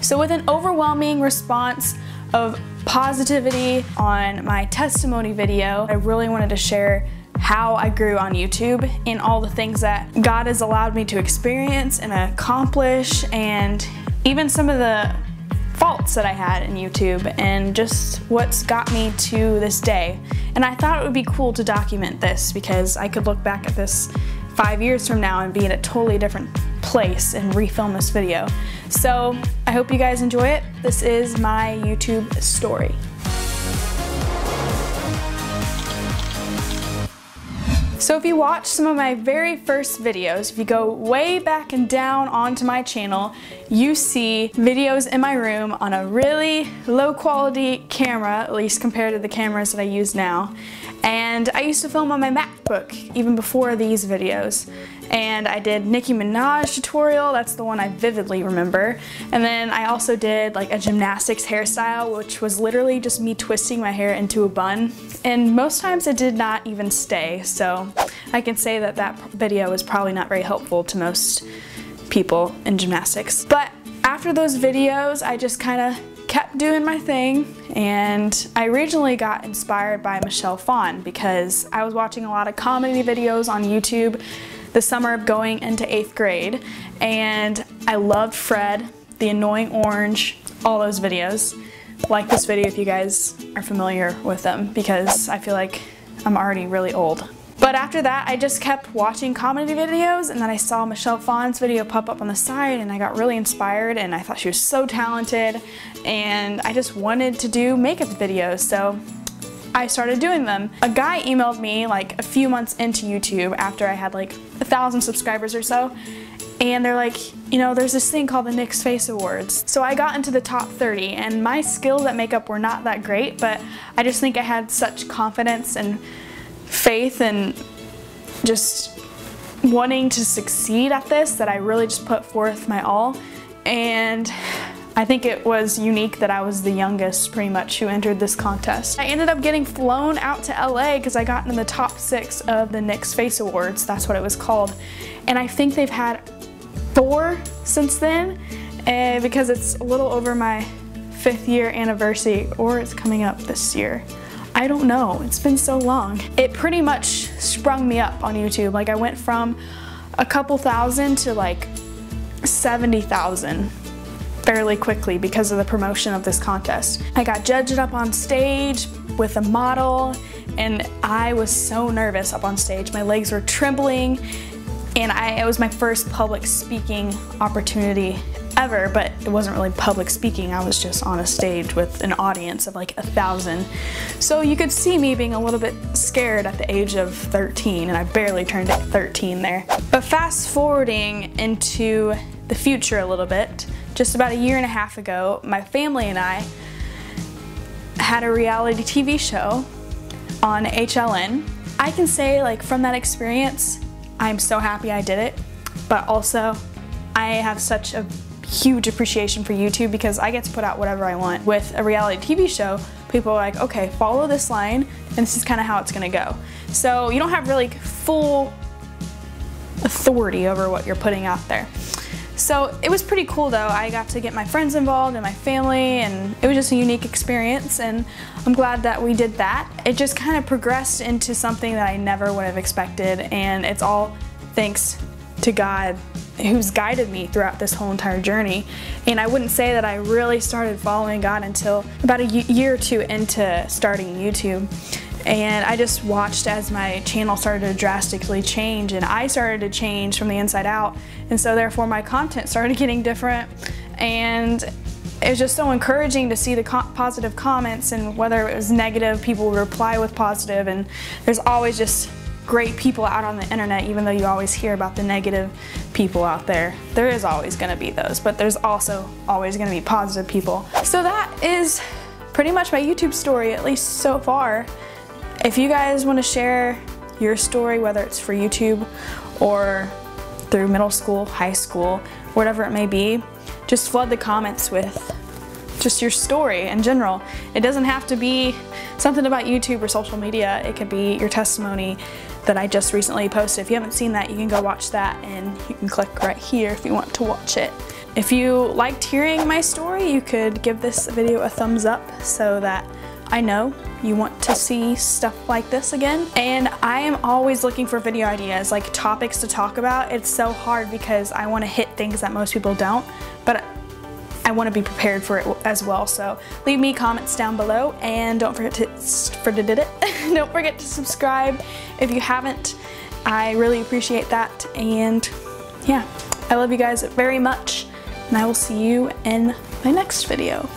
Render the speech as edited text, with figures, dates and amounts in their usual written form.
So with an overwhelming response of positivity on my testimony video, I really wanted to share how I grew on YouTube and all the things that God has allowed me to experience and accomplish, and even some of the faults that I had in YouTube and just what's got me to this day. And I thought it would be cool to document this because I could look back at this 5 years from now and be in a totally different place and refilm this video. So I hope you guys enjoy it. This is my YouTube story. So if you watch some of my very first videos, if you go way back and down onto my channel, you see videos in my room on a really low quality camera, at least compared to the cameras that I use now. And I used to film on my MacBook even before these videos. And I did Nicki Minaj tutorial, that's the one I vividly remember. And then I also did like a gymnastics hairstyle, which was literally just me twisting my hair into a bun. And most times it did not even stay, so I can say that that video was probably not very helpful to most people in gymnastics. But after those videos, I just kind of kept doing my thing, and I originally got inspired by Michelle Phan because I was watching a lot of comedy videos on YouTube the summer of going into 8th grade, and I loved Fred, the annoying orange, all those videos. Like this video if you guys are familiar with them, because I feel like I'm already really old. But after that, I just kept watching comedy videos, and then I saw Michelle Phan's video pop up on the side, and I got really inspired, and I thought she was so talented, and I just wanted to do makeup videos, so I started doing them. A guy emailed me like a few months into YouTube after I had like 1,000 subscribers or so, and they're like, you know, there's this thing called the NYX Face Awards. So I got into the top 30, and my skills at makeup were not that great, but I just think I had such confidence and faith and just wanting to succeed at this that I really just put forth my all. And I think it was unique that I was the youngest pretty much who entered this contest. I ended up getting flown out to LA because I got into the top 6 of the NYX Face Awards, that's what it was called. And I think they've had 4 since then, because it's a little over my 5th year anniversary, or it's coming up this year. I don't know, it's been so long. It pretty much sprung me up on YouTube. Like I went from a couple thousand to like 70,000 fairly quickly because of the promotion of this contest. I got judged up on stage with a model, and I was so nervous up on stage. My legs were trembling, and it was my first public speaking opportunity ever, but it wasn't really public speaking. I was just on a stage with an audience of like 1,000. So you could see me being a little bit scared at the age of 13, and I barely turned 13 there. But fast forwarding into the future a little bit, just about a year and a half ago, my family and I had a reality TV show on HLN. I can say, like, from that experience, I'm so happy I did it, but also I have such a huge appreciation for YouTube because I get to put out whatever I want. With a reality TV show, people are like, okay, follow this line, and this is kind of how it's gonna go. So you don't have really full authority over what you're putting out there. So it was pretty cool though. I got to get my friends involved and my family, and it was just a unique experience, and I'm glad that we did that. It just kind of progressed into something that I never would have expected, and it's all thanks to God, who's guided me throughout this whole entire journey. And I wouldn't say that I really started following God until about a year or 2 into starting YouTube. And I just watched as my channel started to drastically change, and I started to change from the inside out, and so therefore my content started getting different. And it was just so encouraging to see the positive comments, and whether it was negative, people would reply with positive, and there's always just great people out on the internet. Even though you always hear about the negative people out there, there is always going to be those, but there's also always going to be positive people. So that is pretty much my YouTube story, at least so far. If you guys want to share your story, whether it's for YouTube or through middle school, high school, whatever it may be, just flood the comments with just your story in general. It doesn't have to be something about YouTube or social media. It could be your testimony that I just recently posted. If you haven't seen that, you can go watch that, and you can click right here if you want to watch it. If you liked hearing my story, you could give this video a thumbs up so that I know you want to see stuff like this again. And I am always looking for video ideas, like topics to talk about. It's so hard because I want to hit things that most people don't, but I want to be prepared for it as well. So leave me comments down below, and don't forget to subscribe if you haven't. I really appreciate that. And yeah, I love you guys very much, and I will see you in my next video.